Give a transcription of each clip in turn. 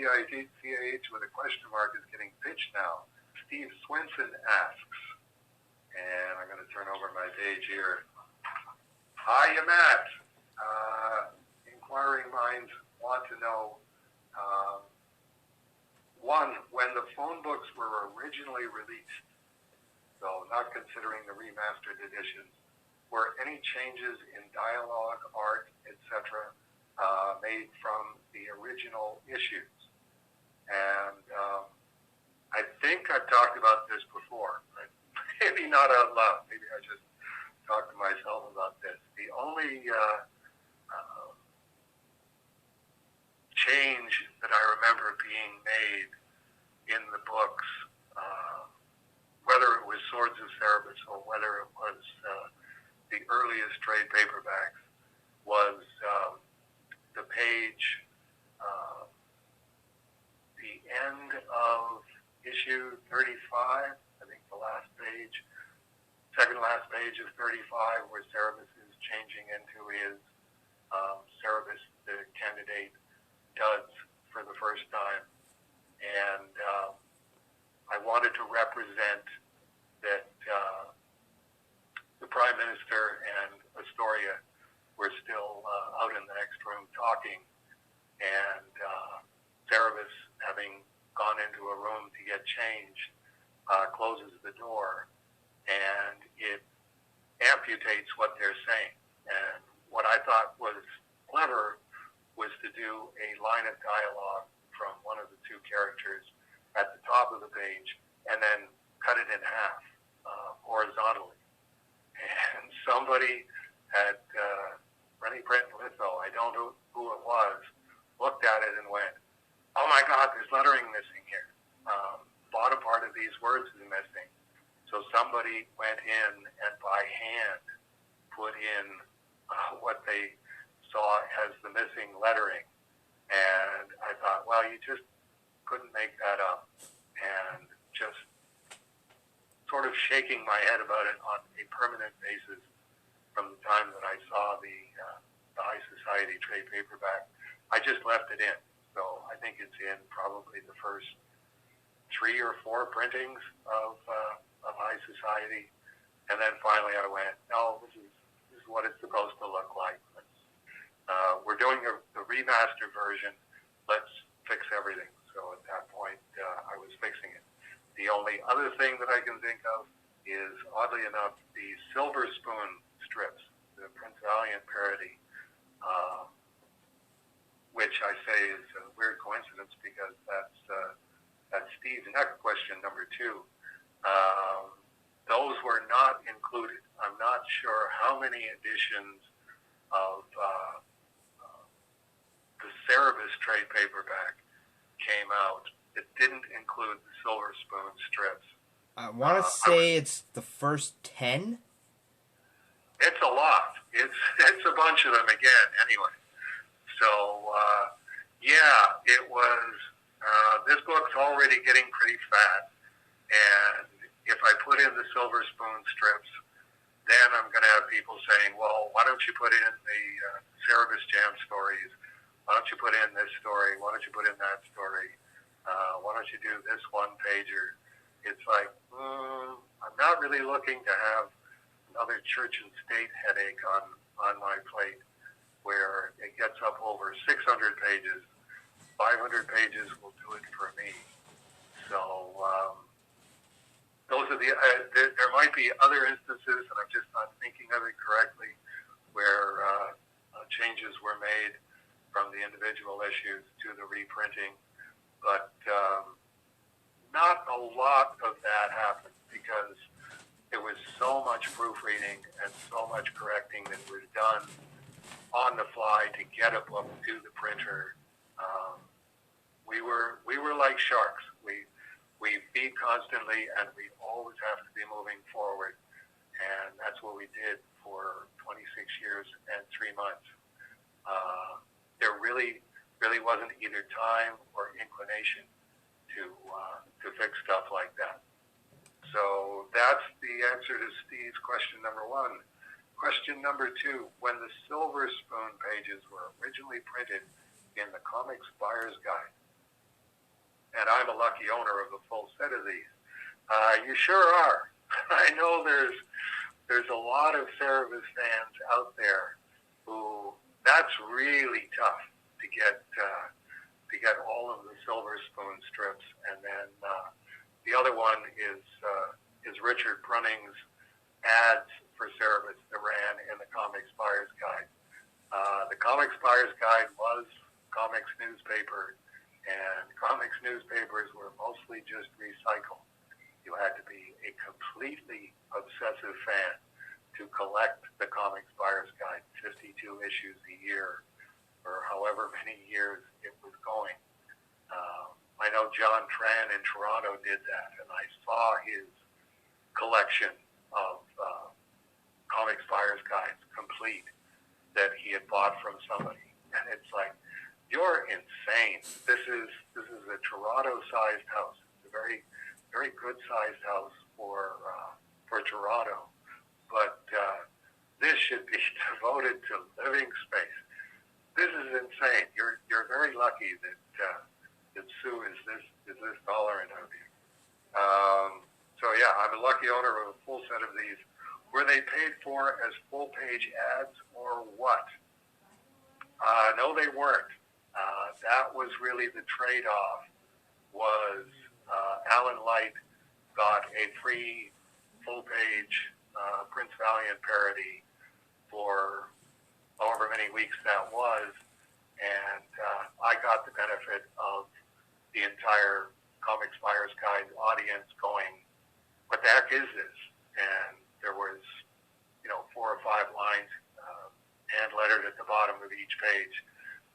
CICH with a question mark is getting pitched now. Steve Swenson asks, and I'm going to turn over my page here. Hiya Matt. Inquiring minds want to know, one, when the phone books were originally released, so not considering the remastered editions, were any changes in dialogue, art, etc., made from the original issues? And I think I've talked about this before, right? Maybe not out loud. Maybe I just talked to myself about this. The only change that I remember being made in the books, whether it was Swords of Cerebus or whether it was the earliest trade paperbacks, was the page, the end of issue 35, I think the last page, second last page of 35, where Cerebus is changing into his Cerebus, the candidate, duds for the first time. And I wanted to represent that the Prime Minister and Astoria were still out in the next room talking, and Cerebus, having gone into a room to get changed, closes the door, and it amputates what they're saying. And what I thought was clever was to do a line of dialogue from one of the two characters at the top of the page and then cut it in half horizontally. And somebody at Rennie Print and Litho, I don't know who it was, looked at it and went, "Oh my God, there's lettering missing here. Bottom part of these words is missing." So somebody went in and by hand put in what they saw as the missing lettering. And I thought, well, you just couldn't make that up. And just sort of shaking my head about it on a permanent basis from the time that I saw the High Society trade paperback, I just left it in. So I think it's in probably the first 3 or 4 printings of High Society. And then finally I went, no, this is what it's supposed to look like. We're doing the remastered version. Let's fix everything. So at that point, I was fixing it. The only other thing that I can think of is, oddly enough, the Silverspoon strips, the Prince Valiant parody, which I say is a weird coincidence because that's Steve's next question, number 2. Those were not included. I'm not sure how many editions of the Cerebus trade paperback came out that didn't include the Silverspoon strips. I want to say it's the first 10? It's a lot. It's a bunch of them again, anyway. So, yeah, it was, this book's already getting pretty fat, and if I put in the Silverspoon strips, then I'm going to have people saying, well, why don't you put in the Cerebus Jam stories? Why don't you put in this story? Why don't you put in that story? Why don't you do this one-pager? It's like, I'm not really looking to have another church and state headache on my plate where it gets up over 600 pages. 500 pages will do it for me. So those are there might be other instances, and I'm just not thinking of it correctly, where changes were made from the individual issues to the reprinting. But not a lot of that happened because there was so much proofreading and so much correcting that was done on the fly to get a book to the printer. We were like sharks. We feed constantly, and we always have to be moving forward. And that's what we did for 26 years and 3 months. There really wasn't either time or inclination to fix stuff like that. So that's the answer to Steve's question number 1. Question number 2, when the Silverspoon pages were originally printed in the Comics Buyer's Guide, I'm a lucky owner of a full set of these. You sure are. I know there's a lot of Cerebus fans out there who that's really tough to get all of the Silverspoon strips, and then the other one is Richard Brunning's ads for Cerebus that ran in the Comics Buyer's Guide. The Comics Buyer's Guide was comics newspaper, and comics newspapers were mostly just recycled. You had to be a completely obsessive fan to collect the Comics Buyer's Guide, 52 issues a year, or however many years it was going. I know John Tran in Toronto did that, and I saw his collection of Comics Buyer's Guides complete that he had bought from somebody, and it's like, you're insane. This is a Toronto-sized house. It's a very, very good-sized house for Toronto, but this should be devoted to living space. This is insane. You're very lucky that Sue is this tolerant of you. So yeah, I'm a lucky owner of a full set of these. Were they paid for as full-page ads or what? No, they weren't. That was really the trade-off. Was Alan Light got a free full-page Prince Valiant parody for however many weeks that was, and I got the benefit of the entire Comics Buyer's Guide audience going, what the heck is this? And there was, 4 or 5 lines hand-lettered at the bottom of each page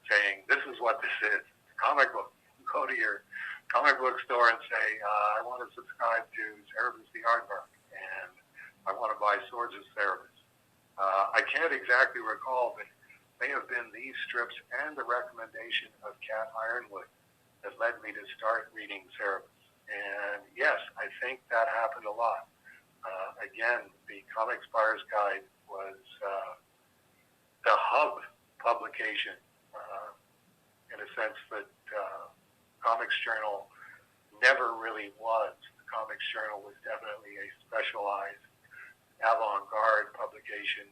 saying, this is what this is, comic book. Go to your comic book store and say, I want to subscribe to Cerebus the Aardvark, and I want to buy Swords of Cerebus. I can't exactly recall, but may have been these strips and the recommendation of Cat Ironwood that led me to start reading Cerebus. And yes, I think that happened a lot. Again, the Comics Buyer's Guide was the hub publication in a sense that Comics Journal never really was. The Comics Journal was definitely a specialized avant-garde publication.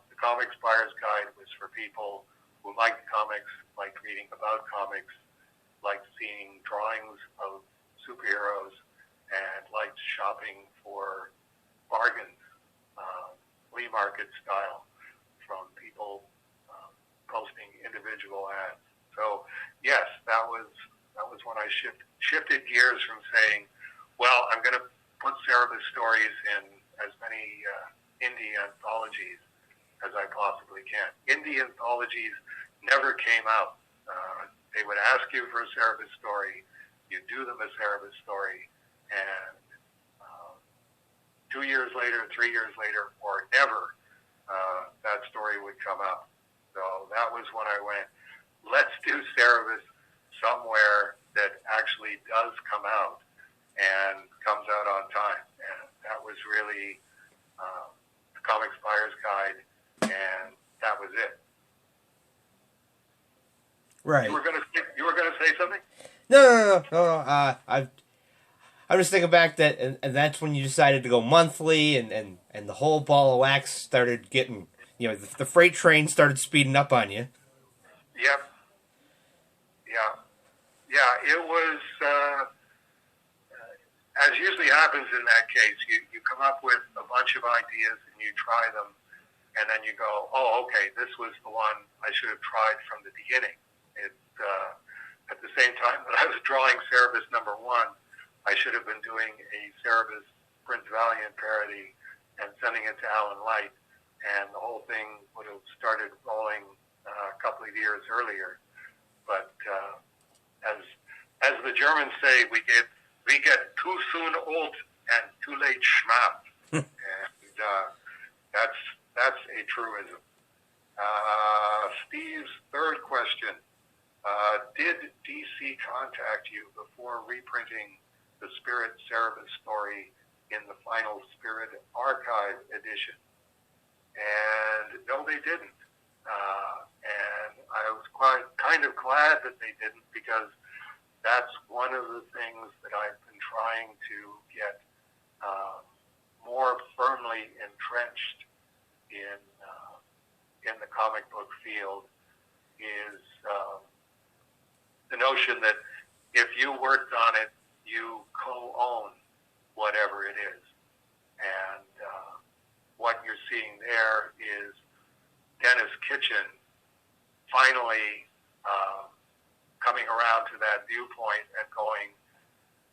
The Comics Buyer's Guide was for people who liked comics, liked reading about comics, liked seeing drawings of superheroes, and liked shopping for bargains, flea market style, from people posting individual ads. So yes, that was when I shifted gears from saying, well, I'm going to put Cerebus stories in as many indie anthologies as I possibly can. Indie anthologies never came out. They would ask you for a Cerebus story, you do them a Cerebus story, and 2 years later, 3 years later, or never, that story would come out. So that was when I went, let's do Cerebus somewhere that actually does come out and comes out on time. And that was really the Comics Buyer's Guide, and that was it. Right. You were gonna say something? No. I'm just thinking back that, and that's when you decided to go monthly, and the whole ball of wax started getting, the freight train started speeding up on you. Yep. Yeah, it was, as usually happens in that case, you come up with a bunch of ideas and you try them, and then you go, oh, okay, this was the one I should have tried from the beginning. At the same time that I was drawing Cerebus #1, I should have been doing a Cerebus Prince Valiant parody and sending it to Alan Light, and the whole thing would have started rolling a couple of years earlier. But as the Germans say, we get too soon old and too late schmapp. And that's a truism. Steve's third question. Did DC contact you before reprinting the Spirit Cerebus story in the final Spirit Archive edition? And no, they didn't. And I was kind of glad that they didn't, because that's one of the things that I've been trying to get more firmly entrenched in the comic book field is the notion that if you worked on it, you co-own whatever it is. And what you're seeing there is Dennis Kitchen finally coming around to that viewpoint and going,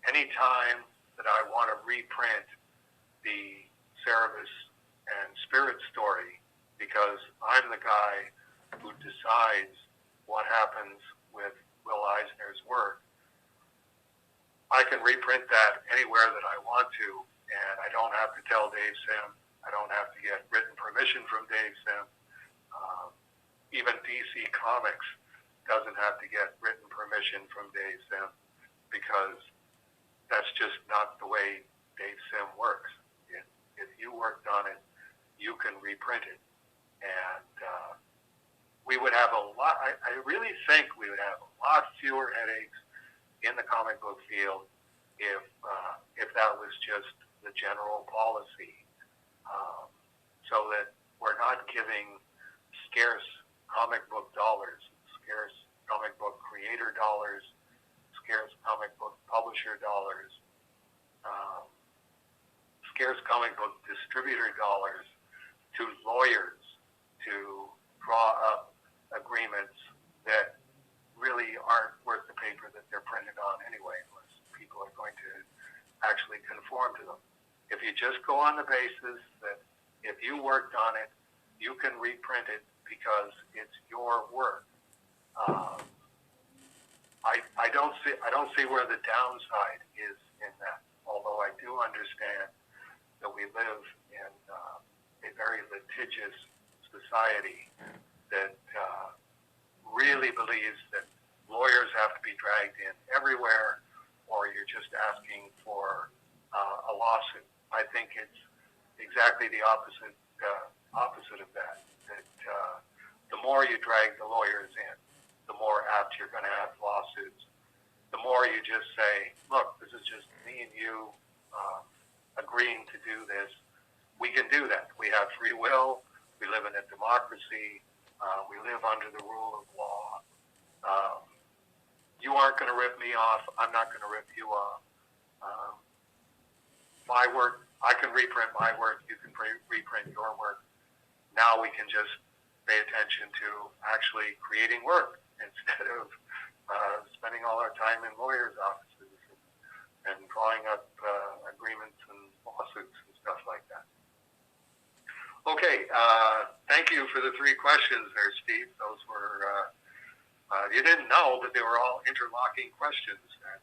anytime that I want to reprint the Cerebus and Spirit story, because I'm the guy who decides what happens with Will Eisner's work, I can reprint that anywhere that I want to, and I don't have to tell Dave Sim. I don't have to get written permission from Dave Sim. Even DC Comics doesn't have to get written permission from Dave Sim, because that's just not the way Dave Sim works. If you worked on it, you can reprint it. And we would have a lot, I really think we would have a lot fewer headaches in the comic book field if that was just the general policy. So that we're not giving scarce comic book dollars, scarce comic book creator dollars, scarce comic book publisher dollars, scarce comic book distributor dollars to lawyers to draw up agreements that really aren't worth the paper that they're printed on anyway, unless people are going to actually conform to them. If you just go on the basis that if you worked on it, you can reprint it because it's your work. I don't see where the downside is in that. Although I do understand that we live in a very litigious society that really believes that lawyers have to be dragged in everywhere, or you're just asking for a lawsuit. I think it's exactly the opposite of that. That the more you drag the lawyers in, the more apt you're going to have lawsuits. The more you just say, look, this is just me and you agreeing to do this. We can do that. We have free will. We live in a democracy. We live under the rule of law. You aren't going to rip me off. I'm not going to rip you off. My work, I can reprint my work. You can reprint your work. Now we can just pay attention to actually creating work instead of spending all our time in lawyers' offices and drawing up agreements and lawsuits and stuff like that. Okay, thank you for the 3 questions there, Steve. Those were, you didn't know, but they were all interlocking questions. And